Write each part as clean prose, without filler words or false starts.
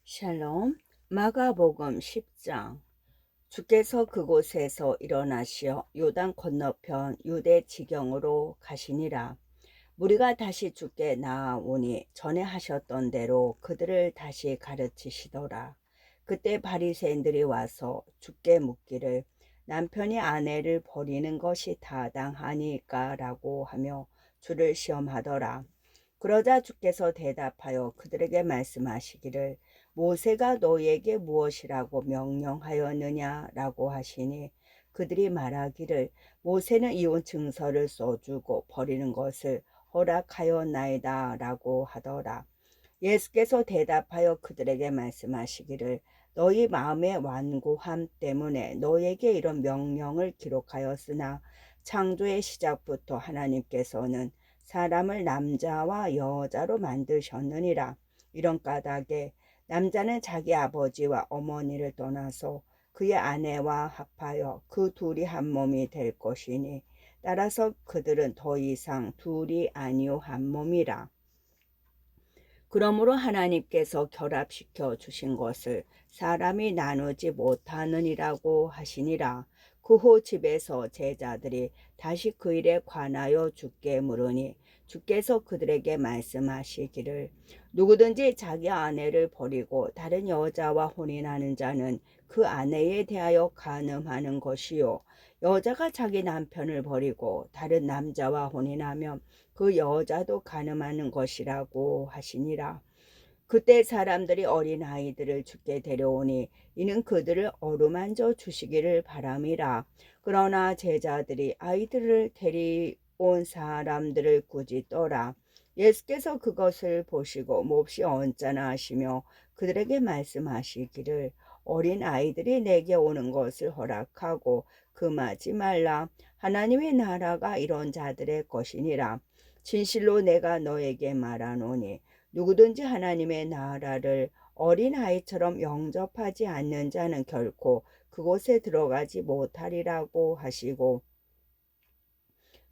샬롬. 마가복음 10장. 주께서 그곳에서 일어나시어 요단 건너편 유대 지경으로 가시니라. 무리가 다시 주께 나아오니 전에 하셨던 대로 그들을 다시 가르치시더라. 그때 바리새인들이 와서 주께 묻기를 남편이 아내를 버리는 것이 타당하니까라고 하며 주를 시험하더라. 그러자 주께서 대답하여 그들에게 말씀하시기를 모세가 너에게 무엇이라고 명령하였느냐라고 하시니 그들이 말하기를 모세는 이혼 증서를 써주고 버리는 것을 허락하였나이다라고 하더라. 예수께서 대답하여 그들에게 말씀하시기를 너희 마음의 완고함 때문에 너에게 이런 명령을 기록하였으나 창조의 시작부터 하나님께서는 사람을 남자와 여자로 만드셨느니라. 이런 까닭에 남자는 자기 아버지와 어머니를 떠나서 그의 아내와 합하여 그 둘이 한 몸이 될 것이니 따라서 그들은 더 이상 둘이 아니요 한 몸이라. 그러므로 하나님께서 결합시켜 주신 것을 사람이 나누지 못하느니라고 하시니라. 그 후 집에서 제자들이 다시 그 일에 관하여 주께 물으니 주께서 그들에게 말씀하시기를 누구든지 자기 아내를 버리고 다른 여자와 혼인하는 자는 그 아내에 대하여 간음하는 것이요 여자가 자기 남편을 버리고 다른 남자와 혼인하면 그 여자도 간음하는 것이라고 하시니라. 그때 사람들이 어린 아이들을 주께 데려오니 이는 그들을 어루만져 주시기를 바람이라. 그러나 제자들이 아이들을 데려온 사람들을 꾸짖더라. 예수께서 그것을 보시고 몹시 언짢아 하시며 그들에게 말씀하시기를 어린 아이들이 내게 오는 것을 허락하고 금하지 말라. 하나님의 나라가 이런 자들의 것이니라. 진실로 내가 너에게 말하노니 누구든지 하나님의 나라를 어린아이처럼 영접하지 않는 자는 결코 그곳에 들어가지 못하리라고 하시고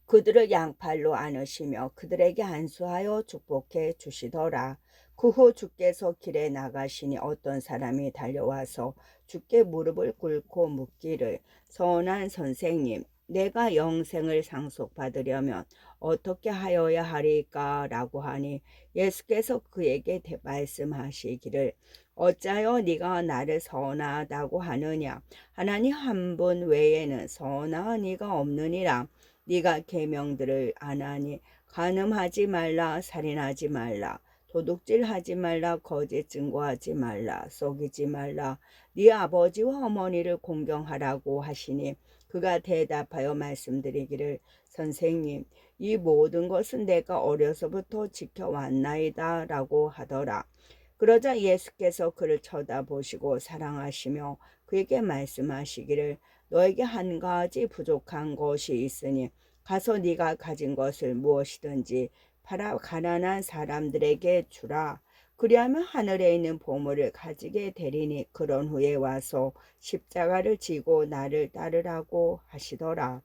그들을 양팔로 안으시며 그들에게 안수하여 축복해 주시더라. 그 후 주께서 길에 나가시니 어떤 사람이 달려와서 주께 무릎을 꿇고 묻기를 선한 선생님 내가 영생을 상속받으려면 어떻게 하여야 하리까 라고 하니 예수께서 그에게 말씀하시기를 어찌하여 네가 나를 선하다고 하느냐 하나님 한 분 외에는 선한 이가 없느니라. 네가 계명들을 안 하니 간음하지 말라 살인하지 말라 도둑질하지 말라 거짓 증거하지 말라 속이지 말라 네 아버지와 어머니를 공경하라고 하시니 그가 대답하여 말씀드리기를 선생님 이 모든 것은 내가 어려서부터 지켜왔나이다 라고 하더라. 그러자 예수께서 그를 쳐다보시고 사랑하시며 그에게 말씀하시기를 너에게 한 가지 부족한 것이 있으니 가서 네가 가진 것을 무엇이든지 팔아 가난한 사람들에게 주라. 그리하면 하늘에 있는 보물을 가지게 되리니 그런 후에 와서 십자가를 지고 나를 따르라고 하시더라.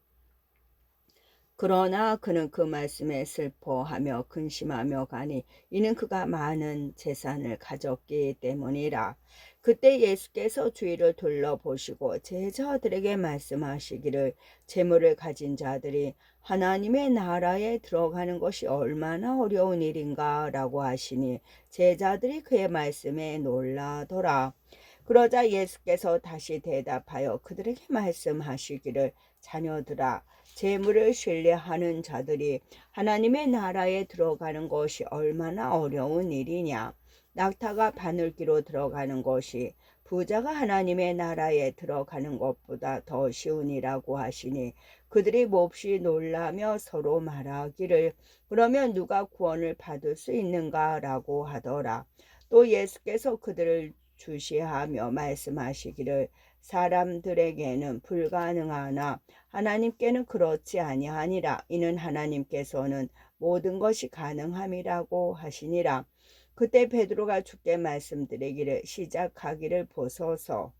그러나 그는 그 말씀에 슬퍼하며 근심하며 가니 이는 그가 많은 재산을 가졌기 때문이라. 그때 예수께서 주위를 둘러보시고 제자들에게 말씀하시기를 재물을 가진 자들이 하나님의 나라에 들어가는 것이 얼마나 어려운 일인가 라고 하시니 제자들이 그의 말씀에 놀라더라. 그러자 예수께서 다시 대답하여 그들에게 말씀하시기를 자녀들아 재물을 신뢰하는 자들이 하나님의 나라에 들어가는 것이 얼마나 어려운 일이냐. 낙타가 바늘기로 들어가는 것이 부자가 하나님의 나라에 들어가는 것보다 더 쉬우니라고 하시니 그들이 몹시 놀라며 서로 말하기를 그러면 누가 구원을 받을 수 있는가라고 하더라. 또 예수께서 그들을 주시하며 말씀하시기를 사람들에게는 불가능하나 하나님께는 그렇지 아니하니라. 이는 하나님께서는 모든 것이 가능함이라고 하시니라. 그때 베드로가 주께 말씀드리기를 시작하기를 보소서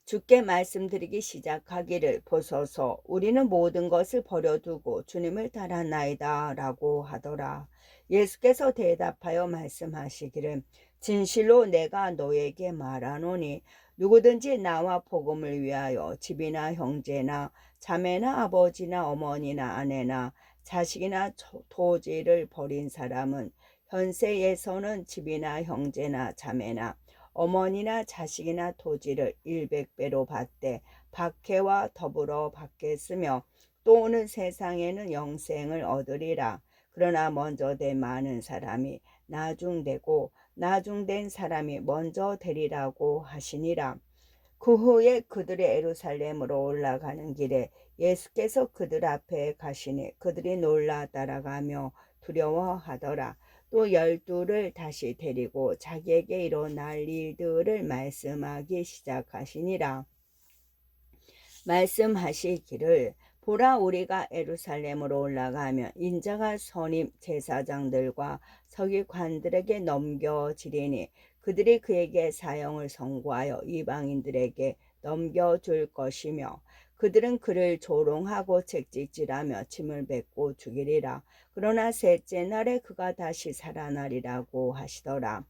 주께 말씀드리기 시작하기를, 보소서 우리는 모든 것을 버려두고 주님을 따랐나이다 라고 하더라. 예수께서 대답하여 말씀하시기를, 진실로 내가 너에게 말하노니 누구든지 나와 복음을 위하여 집이나 형제나 자매나 아버지나 어머니나 아내나 자식이나 토지를 버린 사람은 현세에서는 집이나 형제나 자매나 어머니나 자식이나 토지를 100배로 받되 박해와 더불어 받겠으며 또 오는 세상에는 영생을 얻으리라. 그러나 먼저 된 많은 사람이 나중되고 나중된 사람이 먼저 되리라고 하시니라. 그 후에 그들이 예루살렘으로 올라가는 길에 예수께서 그들 앞에 가시니 그들이 놀라 따라가며 두려워하더라. 또 12를 다시 데리고 자기에게 일어날 일들을 말씀하기 시작하시니라. 말씀하시기를, 보라 우리가 예루살렘으로 올라가면 인자가 선임 제사장들과 서기관들에게 넘겨지리니 그들이 그에게 사형을 선고하여 이방인들에게 넘겨줄 것이며 그들은 그를 조롱하고 채찍질하며 침을 뱉고 죽이리라. 그러나 셋째 날에 그가 다시 살아나리라고 하시더라.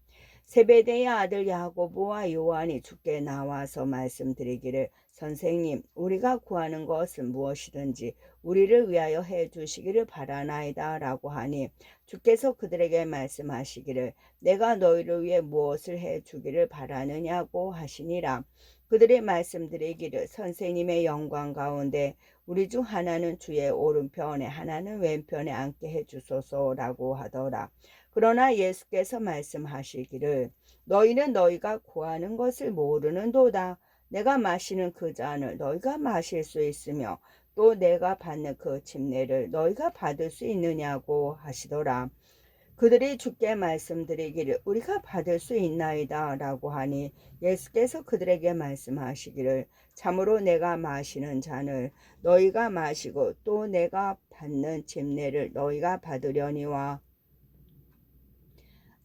세베대의 아들 야고보와 요한이 주께 나와서 말씀드리기를, 선생님, 우리가 구하는 것은 무엇이든지 우리를 위하여 해 주시기를 바라나이다 라고 하니 주께서 그들에게 말씀하시기를, 내가 너희를 위해 무엇을 해 주기를 바라느냐고 하시니라. 그들이 말씀드리기를, 선생님의 영광 가운데 우리 중 하나는 주의 오른편에 하나는 왼편에 앉게 해 주소서라고 하더라. 그러나 예수께서 말씀하시기를, 너희는 너희가 구하는 것을 모르는도다. 내가 마시는 그 잔을 너희가 마실 수 있으며 또 내가 받는 그 침례를 너희가 받을 수 있느냐고 하시더라. 그들이 주께 말씀드리기를, 우리가 받을 수 있나이다 라고 하니 예수께서 그들에게 말씀하시기를, 참으로 내가 마시는 잔을 너희가 마시고 또 내가 받는 침례를 너희가 받으려니와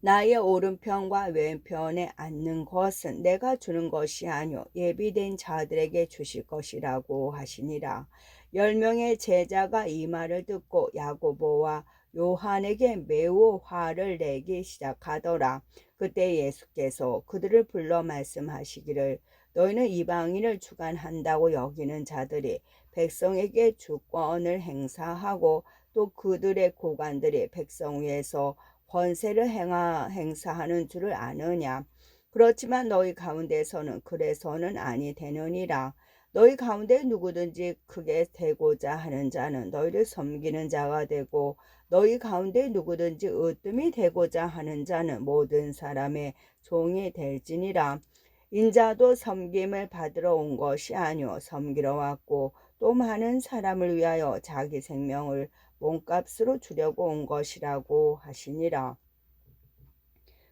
나의 오른편과 왼편에 앉는 것은 내가 주는 것이 아니요 예비된 자들에게 주실 것이라고 하시니라. 10명의 제자가 이 말을 듣고 야고보와 요한에게 매우 화를 내기 시작하더라. 그때 예수께서 그들을 불러 말씀하시기를, 너희는 이방인을 주관한다고 여기는 자들이 백성에게 주권을 행사하고 또 그들의 고관들이 백성 위에서 권세를 행사하는 줄을 아느냐. 그렇지만 너희 가운데서는 그래서는 아니 되느니라. 너희 가운데 누구든지 크게 되고자 하는 자는 너희를 섬기는 자가 되고 너희 가운데 누구든지 으뜸이 되고자 하는 자는 모든 사람의 종이 될지니라. 인자도 섬김을 받으러 온 것이 아니요 섬기러 왔고 또 많은 사람을 위하여 자기 생명을 몸값으로 주려고 온 것이라고 하시니라.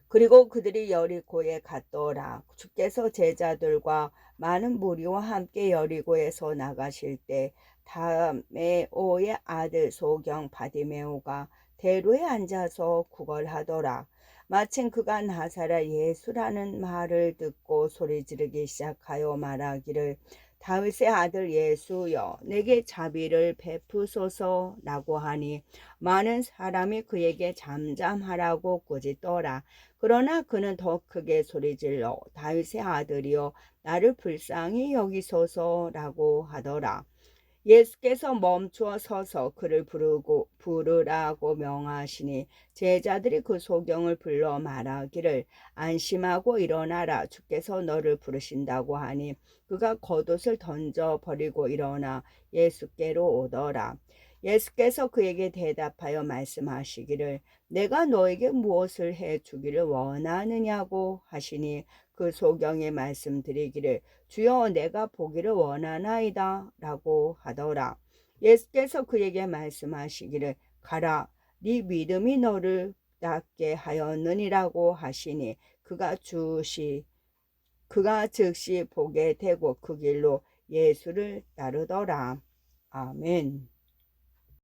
그리고 그들이 여리고에 갔더라. 주께서 제자들과 많은 무리와 함께 여리고에서 나가실 때 다메오의 아들 소경 바디메오가 대로에 앉아서 구걸하더라. 마침 그가 나사렛 예수라는 말을 듣고 소리 지르기 시작하여 말하기를, 다윗의 아들 예수여 내게 자비를 베푸소서라고 하니 많은 사람이 그에게 잠잠하라고 꾸짖더라. 그러나 그는 더 크게 소리질러 다윗의 아들이여 나를 불쌍히 여기소서라고 하더라. 예수께서 멈추어 서서 그를 부르라고 명하시니 제자들이 그 소경을 불러 말하기를, 안심하고 일어나라, 주께서 너를 부르신다고 하니 그가 겉옷을 던져 버리고 일어나 예수께로 오더라. 예수께서 그에게 대답하여 말씀하시기를, 내가 너에게 무엇을 해 주기를 원하느냐고 하시니 그 소경이 말씀드리기를, 주여 내가 보기를 원하나이다 라고 하더라. 예수께서 그에게 말씀하시기를, 가라, 네 믿음이 너를 낫게 하였느니라고 하시니 그가 즉시 보게 되고 그 길로 예수를 따르더라. 아멘.